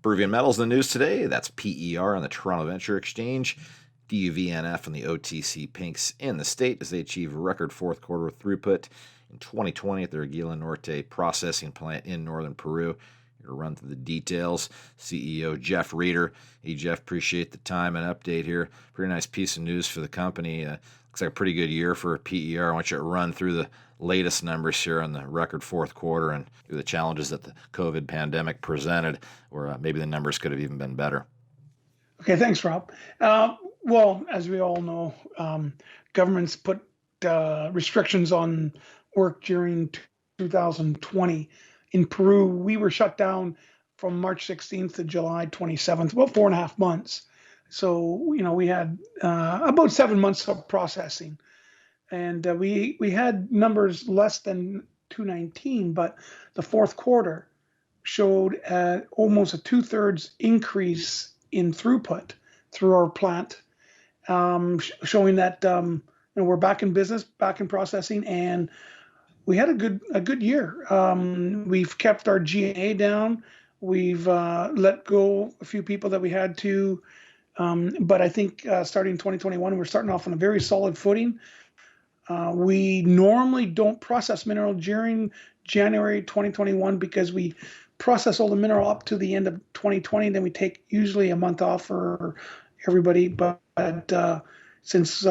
Peruvian Metals in the news today. That's PER on the Toronto Venture Exchange, DUVNF on the OTC Pinks in the state as they achieve record fourth quarter throughput in 2020 at their Aguila Norte Processing Plant in Northern Peru. Here to run through the details, CEO Jeff Reeder. Hey, Jeff, appreciate the time and update here. Pretty nice piece of news for the company. Looks like a pretty good year for PER. I want you to run through the latest numbers here on the record fourth quarter and the challenges that the COVID pandemic presented, or maybe the numbers could have even been better. Okay, thanks, Rob. Well, as we all know, governments put restrictions on work during 2020. In Peru, we were shut down from March 16th to July 27th, about 4.5 months. So, we had about 7 months of processing. And we had numbers less than 219, but the fourth quarter showed almost a 2/3 increase in throughput through our plant, showing that we're back in business, back in processing, and we had a good year. We've kept our G&A down. We've let go a few people that we had to, but I think starting in 2021, we're starting off on a very solid footing. We normally don't process mineral during January 2021 because we process all the mineral up to the end of 2020. Then we take usually a month off for everybody. But since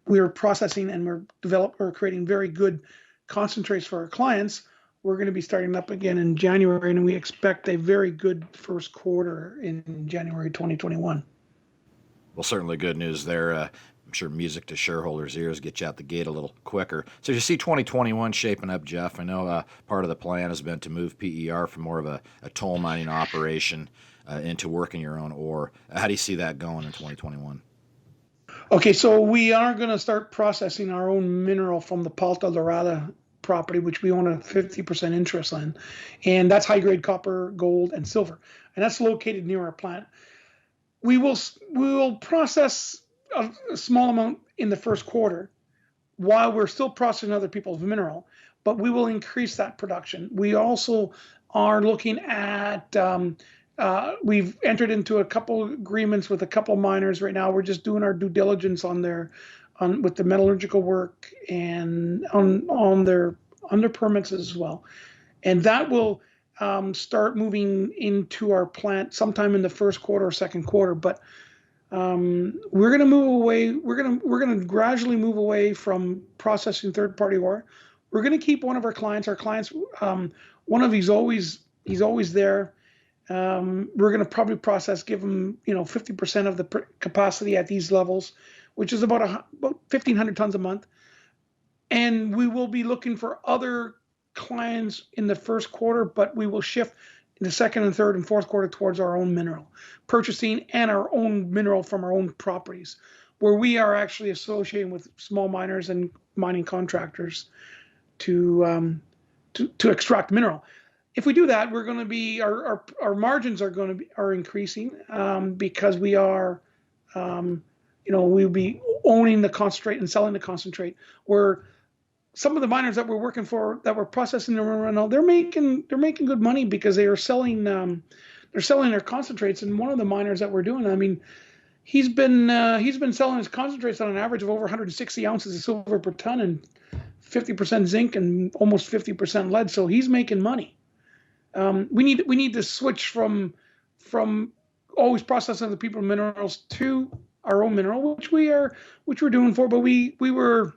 we're processing and we're creating very good concentrates for our clients, we're going to be starting up again in January, and we expect a very good first quarter in January 2021. Well, certainly good news there. I'm sure music to shareholders' ears, get you out the gate a little quicker. So you see 2021 shaping up, Jeff. I know part of the plan has been to move PER from more of a toll mining operation into working your own ore. How do you see that going in 2021? Okay, so we are going to start processing our own mineral from the Palta Dorada property, which we own a 50% interest in. And that's high-grade copper, gold, and silver. And that's located near our plant. We will process a small amount in the first quarter while we're still processing other people's mineral, but we will increase that production. We also are looking at, we've entered into a couple agreements with a couple miners right now. We're just doing our due diligence with the metallurgical work and on their permits as well. And that will start moving into our plant sometime in the first quarter or second quarter. But we're going to move away. We're going to gradually move away from processing third-party ore. We're going to keep one of our clients. One of he's always there. We're going to probably give him 50% of the capacity at these levels, which is about 1,500 tons a month. And we will be looking for other clients in the first quarter, but we will shift in the second and third and fourth quarter towards our own mineral, purchasing and our own mineral from our own properties, where we are actually associating with small miners and mining contractors to extract mineral. If we do that, we're going to be our margins are increasing because we are we'll be owning the concentrate and selling the concentrate. Where some of the miners that we're working for, that we're processing the they're making good money because they are selling their concentrates. And one of the miners that we're doing, I mean, he's been selling his concentrates on an average of over 160 ounces of silver per ton and 50% zinc and almost 50% lead. So he's making money. We need to switch from always processing other people's minerals to our own mineral, which we're doing for. But we were.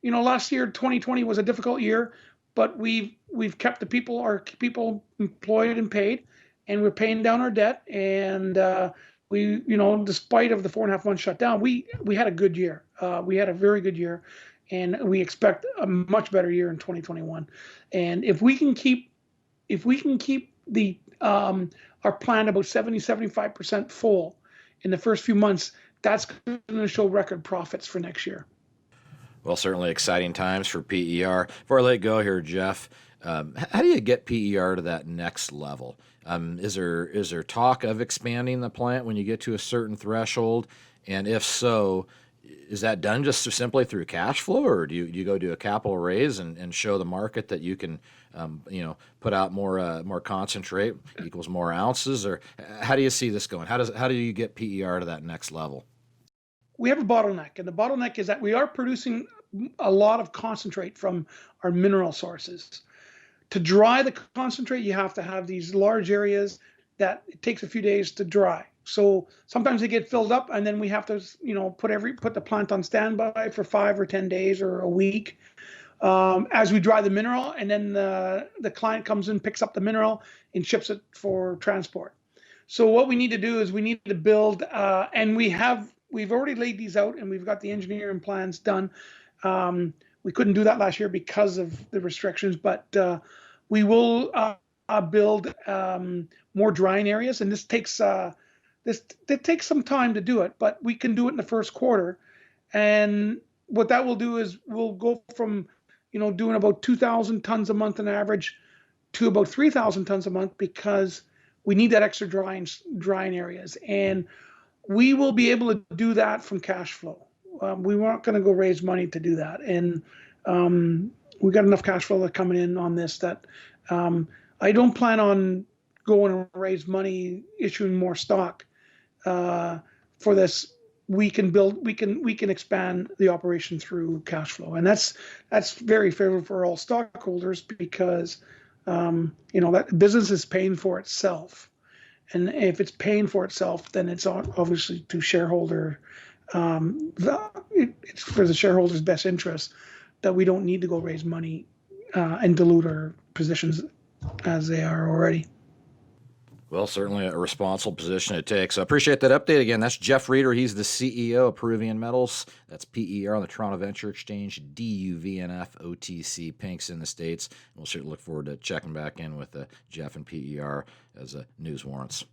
Last year, 2020 was a difficult year, but we've kept our people employed and paid, and we're paying down our debt. And despite of the 4.5 months shutdown, we had a good year. We had a very good year, and we expect a much better year in 2021. And if we can keep the our plan about 75% full in the first few months, that's going to show record profits for next year. Well, certainly exciting times for PER. Before I let go here, Jeff, how do you get PER to that next level? Is there talk of expanding the plant when you get to a certain threshold? And if so, Is that done just simply through cash flow, or do you go do a capital raise and show the market that you can, put out more concentrate equals more ounces, or how do you see this going? How do you get PER to that next level? We have a bottleneck, and the bottleneck is that we are producing a lot of concentrate from our mineral sources. To dry the concentrate, you have to have these large areas that it takes a few days to dry. So sometimes they get filled up, and then we have to, put the plant on standby for 5 or 10 days or a week as we dry the mineral, and then the client comes in, picks up the mineral, and ships it for transport. So what we need to do is we need to build, and we've already laid these out, and we've got the engineering plans done. We couldn't do that last year because of the restrictions, but we will build more drying areas, and this takes some time to do it, but we can do it in the first quarter. And what that will do is we'll go from doing about 2,000 tons a month on average to about 3,000 tons a month, because we need that extra drying areas, and we will be able to do that from cash flow. We weren't going to go raise money to do that, and we got enough cash flow coming in on this that I don't plan on going and raise money, issuing more stock for this. We can expand the operation through cash flow, and that's very favorable for all stockholders, because that business is paying for itself, and if it's paying for itself, then it's obviously to shareholder. It's for the shareholders' best interest that we don't need to go raise money and dilute our positions as they are already. Well, certainly a responsible position to take. So I appreciate that update. Again, that's Jeff Reeder. He's the CEO of Peruvian Metals. That's PER on the Toronto Venture Exchange, DUVNF, OTC Pinks in the States. We'll certainly look forward to checking back in with Jeff and PER as news warrants.